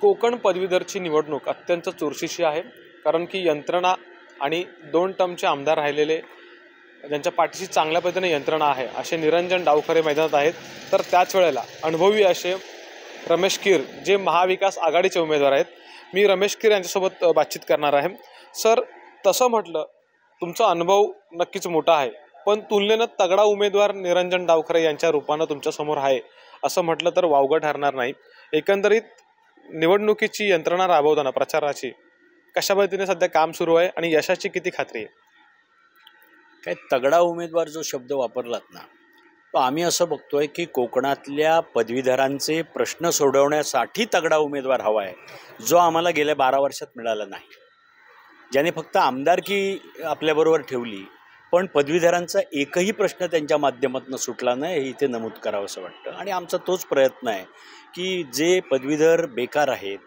कोकण पदवीधरची निवडणूक अत्यंत चुरशीची आहे, कारण की यंत्रणा आणि 2 टर्मचे आमदार राहिलेले ज्यांच्या पाठीशी चांगल्या पद्धतीने यंत्रणा आहे असे निरंजन डावखरे मैदानात आहेत. तर त्याच वेळेला अनुभवी असे रमेश कीर जे महाविकास आघाडीचे उमेदवार आहेत. मी रमेश कीर यांच्यासोबत बातचीत करणार आहे. सर, तसं म्हटलं तुमचा अनुभव नक्कीच मोठा आहे, पण तुलनेनं तगडा उमेदवार निरंजन डावखरे यांच्या रूपानं तुमच्यासमोर आहे असं म्हटलं तर वावगं ठरणार नाही. एकंदरीत निवडणुकीची यंत्रणा राबवताना प्रचाराची कशा पद्धतीने सध्या काम सुरू आहे आणि यशाची किती खात्री आहे? काय तगडा उमेदवार जो शब्द वापरलात ना, तो आम्ही असं बघतोय की कोकणातल्या पदवीधरांचे प्रश्न सोडवण्यासाठी तगडा उमेदवार हवा आहे, जो आम्हाला गेल्या 12 वर्षात मिळाला नाही. ज्याने फक्त आमदारकी आपल्याबरोबर ठेवली, पण पदवीधरांचा एकही प्रश्न त्यांच्या माध्यमातून सुटला नाही, हे इथे नमूद करावं असं वाटतं. आणि आमचा तोच प्रयत्न आहे की जे पदवीधर बेकार आहेत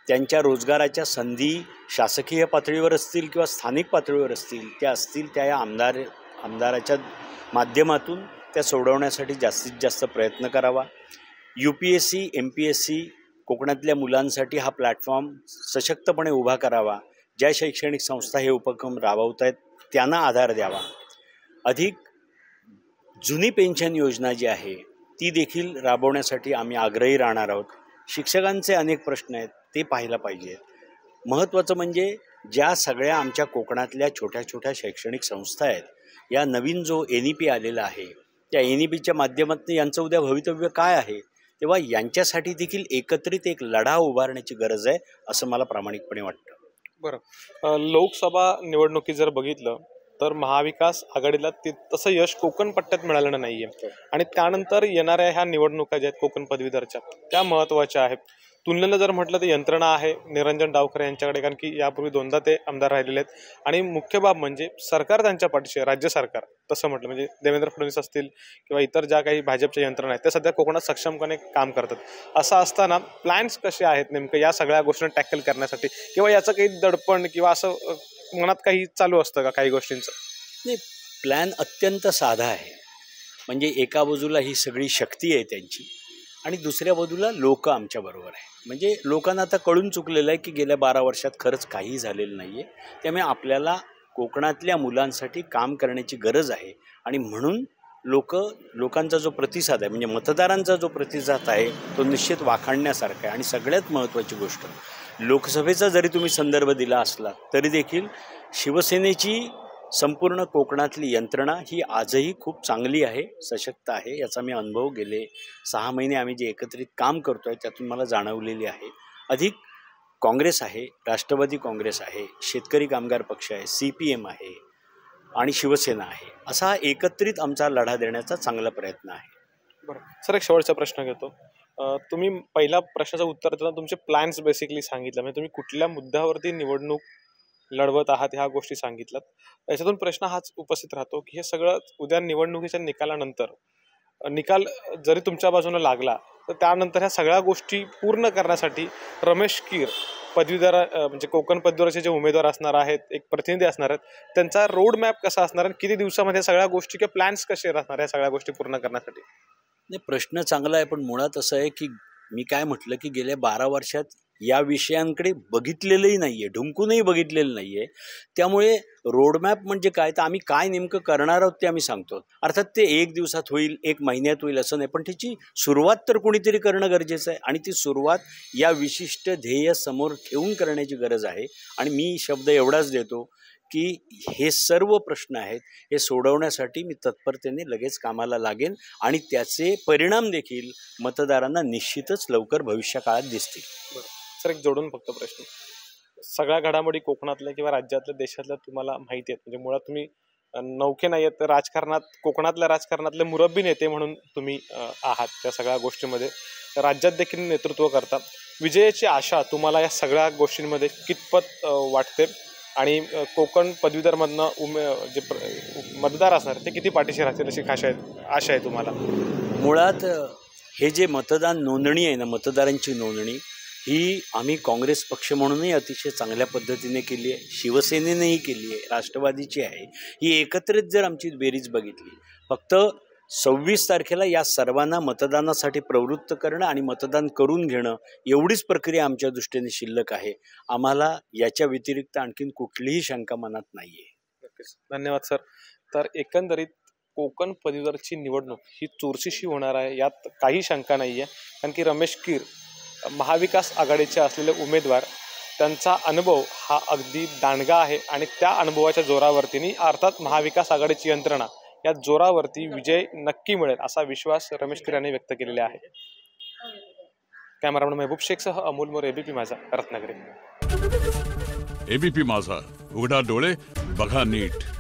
त्यांच्या रोजगाराच्या संधी शासकीय पातळीवर असतील किंवा स्थानिक पातळीवर असतील, त्या या आमदाराच्या माध्यमातून त्या सोडवण्यासाठी जास्तीत जास्त प्रयत्न करावा. UPSC MPSC कोकणातल्या मुलांसाठी हा प्लॅटफॉर्म सशक्तपणे उभा करावा. ज्या शैक्षणिक संस्था हे उपक्रम राबवत आहेत त्यांना आधार द्यावा. अधिक जुनी पेन्शन योजना जी आहे ती देखील राबवण्यासाठी आम्ही आग्रही राहणार आहोत. शिक्षकांचे अनेक प्रश्न आहेत ते पाहायला पाहिजे. महत्त्वाचं म्हणजे ज्या सगळ्या आमच्या कोकणातल्या छोट्या छोट्या शैक्षणिक संस्था आहेत, या नवीन जो NEP आलेला आहे त्या NEPच्या माध्यमातून यांचं उद्या भवितव्य काय आहे, तेव्हा यांच्यासाठी देखील एकत्रित एक लढा उभारण्याची गरज आहे असं मला प्रामाणिकपणे वाटतं. बरं, लोकसभा निवडणुकीत जर बघितलं तर महाविकास आघाडीला तसं यश कोकण पट्ट्यात मिळालेलं नाही आहे. आणि त्यानंतर येणाऱ्या ह्या निवडणुका ज्या आहेत कोकण पदवीधरच्या, त्या महत्त्वाच्या आहेत. तुलनेनं जर म्हटलं तर यंत्रणा आहे निरंजन डावखरे यांच्याकडे, कारण की यापूर्वी 2दा ते आमदार राहिलेले आहेत. आणि मुख्य बाब म्हणजे सरकार त्यांच्या पाठीशी आहे, राज्य सरकार. तसं म्हटलं म्हणजे देवेंद्र फडणवीस असतील किंवा इतर ज्या काही भाजपच्या यंत्रणा आहेत त्या सध्या कोकणात सक्षमपणे काम करतात. असं असताना प्लॅन्स कसे आहेत नेमकं या सगळ्या गोष्टींना टॅकल करण्यासाठी, किंवा याचं काही दडपण किंवा असं मनात काही चालू असतं का काही गोष्टींचं? नाही, प्लॅन अत्यंत साधा आहे. म्हणजे एका बाजूला ही सगळी शक्ती आहे त्यांची आणि दुसऱ्या बाजूला लोक आमच्याबरोबर आहे. म्हणजे लोकांना आता कळून चुकलेलं आहे की गेल्या 12 वर्षात खरंच काही झालेलं नाही आहे. त्यामुळे आपल्याला कोकणातल्या मुलांसाठी काम करण्याची गरज आहे. आणि म्हणून लोकांचा जो प्रतिसाद आहे, म्हणजे मतदारांचा जो प्रतिसाद आहे तो निश्चित वाखाणण्यासारखा आहे. आणि सगळ्यात महत्त्वाची गोष्ट, लोकसभेचा जरी तुम्ही संदर्भ दिला असला तरी देखील शिवसेनेची संपूर्ण कोकणातली यंत्रणा ही आजही खूप चांगली आहे, सशक्त आहे. याचा मी अनुभव गेले 6 महिने आम्ही जे एकत्रित काम करतो आहे त्यातून मला जाणवलेली आहे. अधिक काँग्रेस आहे, राष्ट्रवादी काँग्रेस आहे, शेतकरी कामगार पक्ष आहे, CPM आहे आणि शिवसेना आहे. असा एकत्रित आमचा लढा देण्याचा चांगला प्रयत्न आहे. बरं सर, एक शेवटचा प्रश्न घेतो. तुम्ही पहिल्या प्रश्नाचं उत्तर देताना तुमचे प्लॅन्स बेसिकली सांगितलं, म्हणजे तुम्ही कुठल्या मुद्द्यावरती निवडणूक लढवत आहात ह्या गोष्टी सांगितल्यात. याच्यातून प्रश्न हाच उपस्थित राहतो की हे सगळं उद्या निवडणुकीच्या निकालानंतर निकाल जरी तुमच्या बाजूनं लागला तर त्यानंतर ह्या सगळ्या गोष्टी पूर्ण करण्यासाठी रमेश कीर पदवीधर म्हणजे कोकण पदवीधरचे जे उमेदवार असणार आहेत, एक प्रतिनिधी असणार आहेत, त्यांचा रोड मॅप कसा असणार आणि किती दिवसामध्ये सगळ्या गोष्टी किंवा प्लॅन्स कसे राहणार या सगळ्या गोष्टी पूर्ण करण्यासाठी? नाही, प्रश्न चांगला आहे, पण मुळात असं आहे की मी काय म्हटलं की गेल्या 12 वर्षात या विषयांकडे बघितलेलंही नाही आहे, ढुंकूनही बघितलेलं नाही आहे. त्यामुळे रोडमॅप म्हणजे काय, तर आम्ही काय नेमकं करणार आहोत ते आम्ही सांगतो. अर्थात ते 1 दिवसात होईल, 1 महिन्यात होईल असं नाही, पण त्याची सुरुवात तर कोणीतरी करणं गरजेचं आहे. आणि ती सुरुवात या विशिष्ट ध्येय समोर ठेवून करण्याची गरज आहे. आणि मी शब्द एवढाच देतो की हे सर्व प्रश्न आहेत हे सोडवण्यासाठी मी तत्परतेने लगेच कामाला लागेन आणि त्याचे परिणाम देखील मतदारांना निश्चितच लवकर भविष्यकाळात दिसतील. बरं सर, एक जोडून फक्त प्रश्न, सगळ्या घडामोडी कोकणातल्या किंवा राज्यातल्या देशातल्या तुम्हाला माहिती आहेत, म्हणजे मुळात तुम्ही नौके नाही आहेत तर राजकारणात कोकणातल्या राजकारणातले मुरब्बी नेते म्हणून तुम्ही आहात त्या सगळ्या गोष्टींमध्ये, राज्यात देखील नेतृत्व करता. विजयाची आशा तुम्हाला या सगळ्या गोष्टींमध्ये कितपत वाटते आणि कोकण पदवीधरमधनं जे मतदार असणार ते किती पाठीशी राहतील अशी आशा आहे तुम्हाला? मुळात हे जे मतदान नोंदणी आहे ना, मतदारांची नोंदणी ही आम्ही काँग्रेस पक्ष म्हणूनही अतिशय चांगल्या पद्धतीने केली आहे, शिवसेनेनेही केली आहे, राष्ट्रवादीची आहे. ही एकत्रित जर आमची बेरीज बघितली, फक्त 26 तारखेला या सर्वांना मतदानासाठी प्रवृत्त करणं आणि मतदान करून घेणं एवढीच प्रक्रिया आमच्या दृष्टीने शिल्लक आहे. आम्हाला याच्या व्यतिरिक्त आणखीन कुठलीही शंका मनात नाही आहे. नक्कीच. धन्यवाद सर. तर एकंदरीत कोकण पदवीधरची निवडणूक ही चुरशीशी होणार आहे, यात काही शंका नाही आहे. कारण की रमेश कीर महाविकास आघाडीचे असलेले उमेदवार, त्यांचा अनुभव हा अगदी दांडगा आहे आणि त्या अनुभवाच्या जोरावरती अर्थात महाविकास आघाडीची यंत्रणा या जोरावरती विजय नक्की मिळेल असा विश्वास रमेश कीर यांनी व्यक्त केलेला आहे. कॅमेरामन महबूब शेखसह अमोल मोरे, एबीपी माझा, रत्नागिरी. एबीपी माझा, उघडा डोळे बघा नीट.